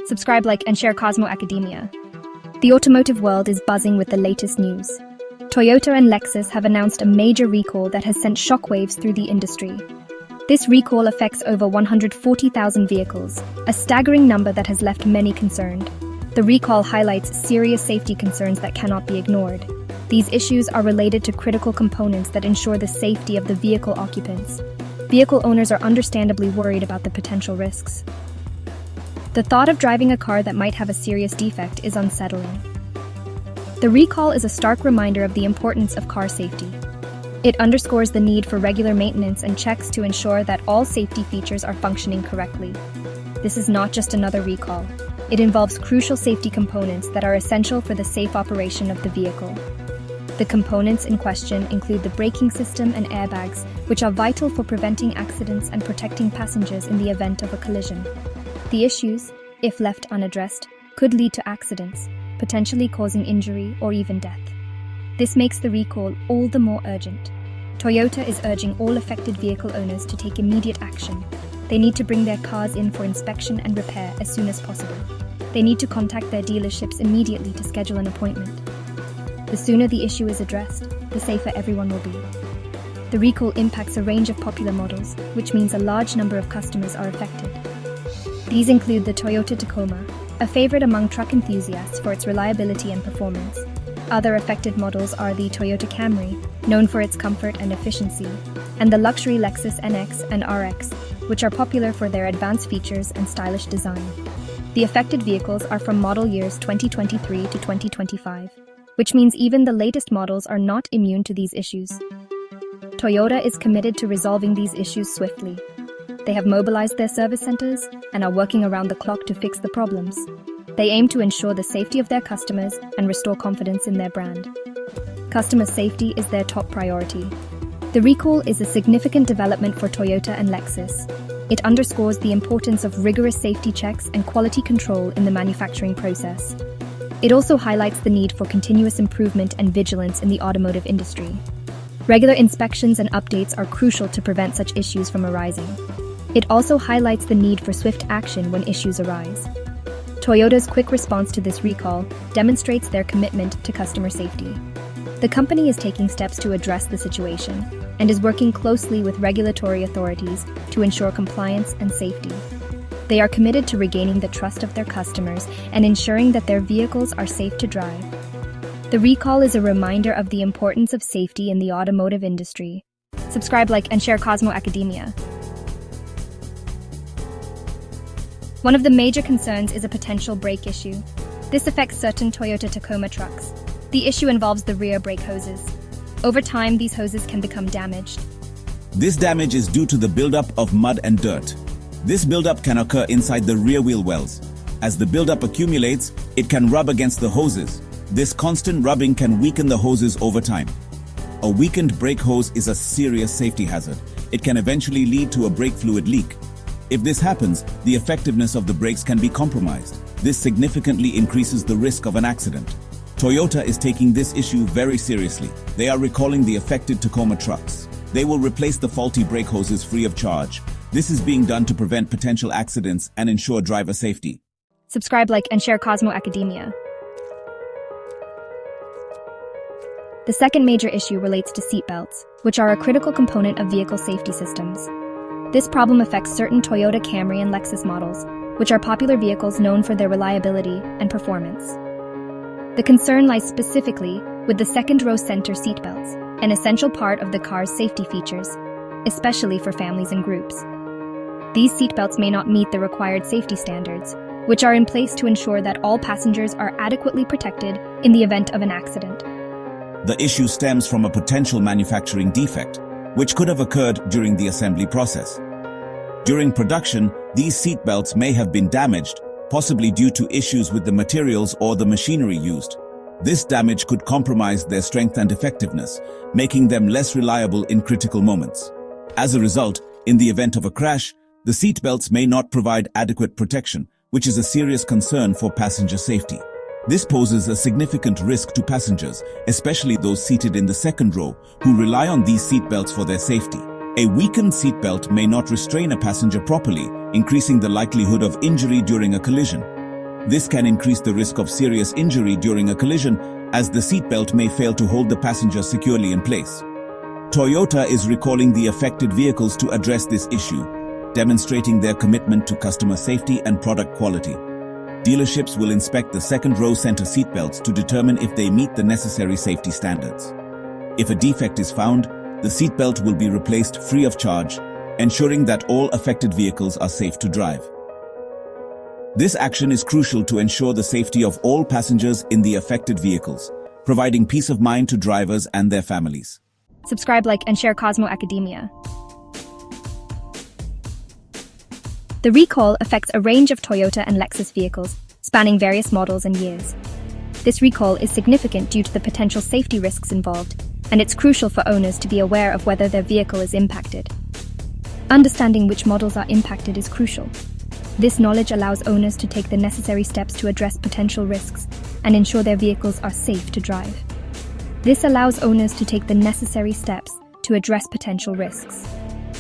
Subscribe, like, and share Cosmo Academia. The automotive world is buzzing with the latest news. Toyota and Lexus have announced a major recall that has sent shockwaves through the industry. This recall affects over 140,000 vehicles, a staggering number that has left many concerned. The recall highlights serious safety concerns that cannot be ignored. These issues are related to critical components that ensure the safety of the vehicle occupants. Vehicle owners are understandably worried about the potential risks. The thought of driving a car that might have a serious defect is unsettling. The recall is a stark reminder of the importance of car safety. It underscores the need for regular maintenance and checks to ensure that all safety features are functioning correctly. This is not just another recall. It involves crucial safety components that are essential for the safe operation of the vehicle. The components in question include the braking system and airbags, which are vital for preventing accidents and protecting passengers in the event of a collision. The issues, if left unaddressed, could lead to accidents, potentially causing injury or even death. This makes the recall all the more urgent. Toyota is urging all affected vehicle owners to take immediate action. They need to bring their cars in for inspection and repair as soon as possible. They need to contact their dealerships immediately to schedule an appointment. The sooner the issue is addressed, the safer everyone will be. The recall impacts a range of popular models, which means a large number of customers are affected. These include the Toyota Tacoma, a favorite among truck enthusiasts for its reliability and performance. Other affected models are the Toyota Camry, known for its comfort and efficiency, and the luxury Lexus NX and RX, which are popular for their advanced features and stylish design. The affected vehicles are from model years 2023 to 2025, which means even the latest models are not immune to these issues. Toyota is committed to resolving these issues swiftly. They have mobilized their service centers and are working around the clock to fix the problems. They aim to ensure the safety of their customers and restore confidence in their brand. Customer safety is their top priority. The recall is a significant development for Toyota and Lexus. It underscores the importance of rigorous safety checks and quality control in the manufacturing process. It also highlights the need for continuous improvement and vigilance in the automotive industry. Regular inspections and updates are crucial to prevent such issues from arising. It also highlights the need for swift action when issues arise. Toyota's quick response to this recall demonstrates their commitment to customer safety. The company is taking steps to address the situation and is working closely with regulatory authorities to ensure compliance and safety. They are committed to regaining the trust of their customers and ensuring that their vehicles are safe to drive. The recall is a reminder of the importance of safety in the automotive industry. Subscribe, like, and share Cosmo Academia. One of the major concerns is a potential brake issue. This affects certain Toyota Tacoma trucks. The issue involves the rear brake hoses. Over time, these hoses can become damaged. This damage is due to the buildup of mud and dirt. This buildup can occur inside the rear wheel wells. As the buildup accumulates, it can rub against the hoses. This constant rubbing can weaken the hoses over time. A weakened brake hose is a serious safety hazard. It can eventually lead to a brake fluid leak. If this happens, the effectiveness of the brakes can be compromised. This significantly increases the risk of an accident. Toyota is taking this issue very seriously. They are recalling the affected Tacoma trucks. They will replace the faulty brake hoses free of charge. This is being done to prevent potential accidents and ensure driver safety. Subscribe, like, and share Cosmo Academia. The second major issue relates to seatbelts, which are a critical component of vehicle safety systems. This problem affects certain Toyota Camry and Lexus models, which are popular vehicles known for their reliability and performance. The concern lies specifically with the second-row center seatbelts, an essential part of the car's safety features, especially for families and groups. These seatbelts may not meet the required safety standards, which are in place to ensure that all passengers are adequately protected in the event of an accident. The issue stems from a potential manufacturing defect, which could have occurred during the assembly process. During production, these seatbelts may have been damaged, possibly due to issues with the materials or the machinery used. This damage could compromise their strength and effectiveness, making them less reliable in critical moments. As a result, in the event of a crash, the seatbelts may not provide adequate protection, which is a serious concern for passenger safety. This poses a significant risk to passengers, especially those seated in the second row, who rely on these seatbelts for their safety. A weakened seatbelt may not restrain a passenger properly, increasing the likelihood of injury during a collision. This can increase the risk of serious injury during a collision, as the seatbelt may fail to hold the passenger securely in place. Toyota is recalling the affected vehicles to address this issue, demonstrating their commitment to customer safety and product quality. Dealerships will inspect the second-row center seatbelts to determine if they meet the necessary safety standards. If a defect is found, the seatbelt will be replaced free of charge, ensuring that all affected vehicles are safe to drive. This action is crucial to ensure the safety of all passengers in the affected vehicles, providing peace of mind to drivers and their families. Subscribe, like, and share Cosmo Academia. The recall affects a range of Toyota and Lexus vehicles, spanning various models and years. This recall is significant due to the potential safety risks involved, and it's crucial for owners to be aware of whether their vehicle is impacted. Understanding which models are impacted is crucial. This knowledge allows owners to take the necessary steps to address potential risks and ensure their vehicles are safe to drive.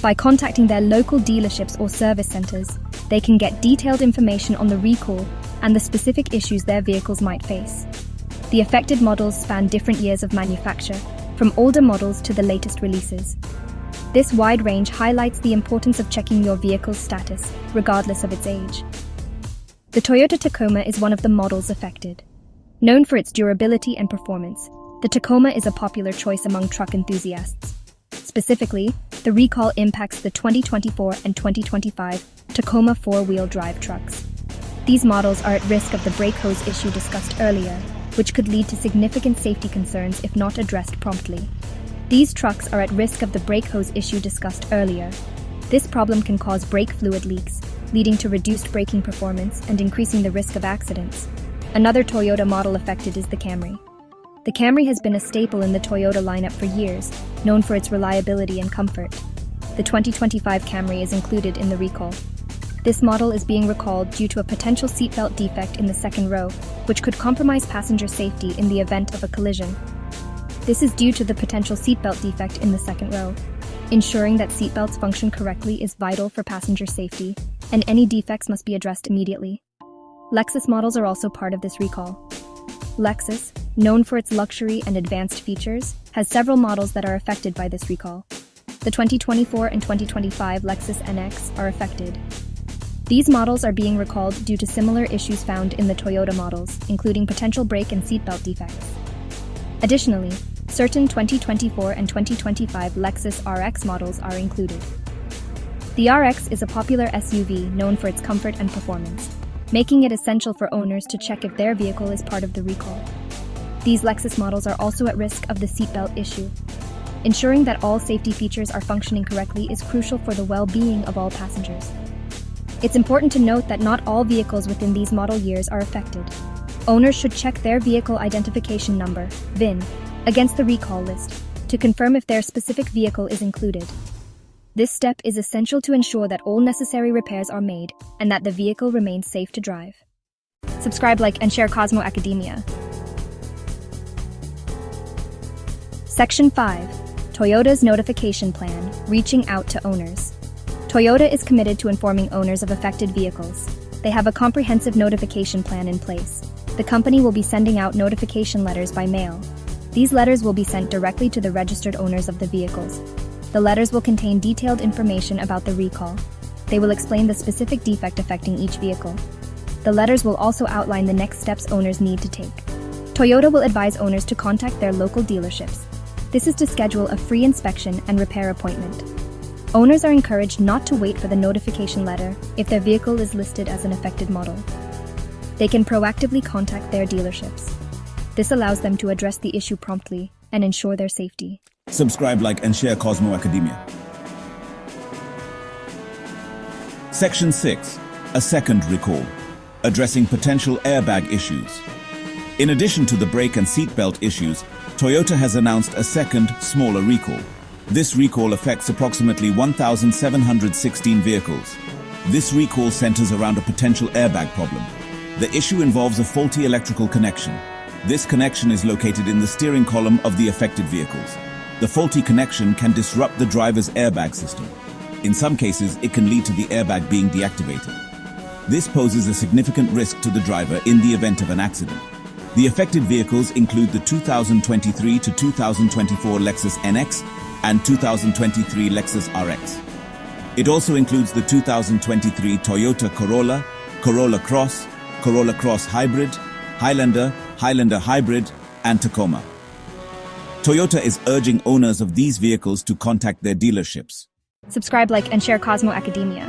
By contacting their local dealerships or service centers, they can get detailed information on the recall and the specific issues their vehicles might face. The affected models span different years of manufacture, from older models to the latest releases. This wide range highlights the importance of checking your vehicle's status, regardless of its age. The Toyota Tacoma is one of the models affected. Known for its durability and performance, the Tacoma is a popular choice among truck enthusiasts. Specifically, the recall impacts the 2024 and 2025 Tacoma four-wheel drive trucks. These models are at risk of the brake hose issue discussed earlier, which could lead to significant safety concerns if not addressed promptly. These trucks are at risk of the brake hose issue discussed earlier. This problem can cause brake fluid leaks, leading to reduced braking performance and increasing the risk of accidents. Another Toyota model affected is the Camry. The Camry has been a staple in the Toyota lineup for years, known for its reliability and comfort. The 2025 Camry is included in the recall. This model is being recalled due to a potential seatbelt defect in the second row, which could compromise passenger safety in the event of a collision. This is due to the potential seatbelt defect in the second row. Ensuring that seatbelts function correctly is vital for passenger safety, and any defects must be addressed immediately. Lexus models are also part of this recall. Lexus, known for its luxury and advanced features, has several models that are affected by this recall. The 2024 and 2025 Lexus NX are affected. These models are being recalled due to similar issues found in the Toyota models, including potential brake and seatbelt defects. Additionally, certain 2024 and 2025 Lexus RX models are included. The RX is a popular SUV known for its comfort and performance, making it essential for owners to check if their vehicle is part of the recall. These Lexus models are also at risk of the seatbelt issue. Ensuring that all safety features are functioning correctly is crucial for the well-being of all passengers. It's important to note that not all vehicles within these model years are affected. Owners should check their vehicle identification number, VIN, against the recall list to confirm if their specific vehicle is included. This step is essential to ensure that all necessary repairs are made and that the vehicle remains safe to drive. Subscribe, like, and share Cosmo Academia. Section 5. Toyota's Notification Plan, Reaching Out to Owners. Toyota is committed to informing owners of affected vehicles. They have a comprehensive notification plan in place. The company will be sending out notification letters by mail. These letters will be sent directly to the registered owners of the vehicles. The letters will contain detailed information about the recall. They will explain the specific defect affecting each vehicle. The letters will also outline the next steps owners need to take. Toyota will advise owners to contact their local dealerships. This is to schedule a free inspection and repair appointment. Owners are encouraged not to wait for the notification letter if their vehicle is listed as an affected model. They can proactively contact their dealerships. This allows them to address the issue promptly and ensure their safety. Subscribe, like, and share Cosmo Academia. Section 6. A second recall. Addressing potential airbag issues. In addition to the brake and seatbelt issues, Toyota has announced a second, smaller recall. This recall affects approximately 1,716 vehicles. This recall centers around a potential airbag problem. The issue involves a faulty electrical connection. This connection is located in the steering column of the affected vehicles. The faulty connection can disrupt the driver's airbag system. In some cases, it can lead to the airbag being deactivated. This poses a significant risk to the driver in the event of an accident. The affected vehicles include the 2023 to 2024 Lexus NX and 2023 Lexus RX. It also includes the 2023 Toyota Corolla, Corolla Cross Hybrid, Highlander, Highlander Hybrid, and Tacoma. Toyota is urging owners of these vehicles to contact their dealerships. Subscribe, like, and share Cosmo Academia.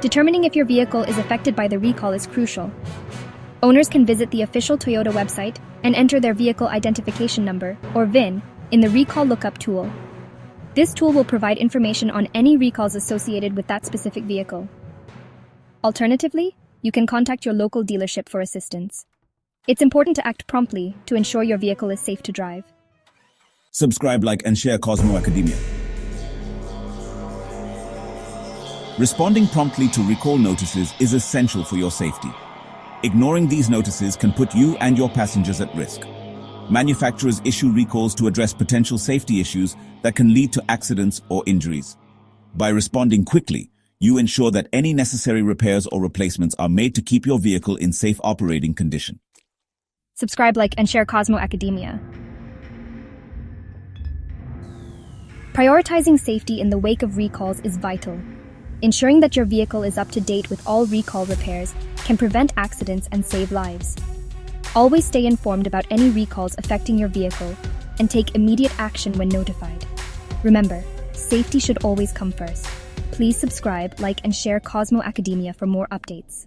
Determining if your vehicle is affected by the recall is crucial. Owners can visit the official Toyota website and enter their vehicle identification number, or VIN, in the Recall Lookup tool. This tool will provide information on any recalls associated with that specific vehicle. Alternatively, you can contact your local dealership for assistance. It's important to act promptly to ensure your vehicle is safe to drive. Subscribe, like, and share Cosmo Academia. Responding promptly to recall notices is essential for your safety. Ignoring these notices can put you and your passengers at risk. Manufacturers issue recalls to address potential safety issues that can lead to accidents or injuries. By responding quickly, you ensure that any necessary repairs or replacements are made to keep your vehicle in safe operating condition. Subscribe, like, and share Cosmo Academia. Prioritizing safety in the wake of recalls is vital. Ensuring that your vehicle is up to date with all recall repairs can prevent accidents and save lives. Always stay informed about any recalls affecting your vehicle and take immediate action when notified. Remember, safety should always come first. Please subscribe, like, and share Cosmo Academia for more updates.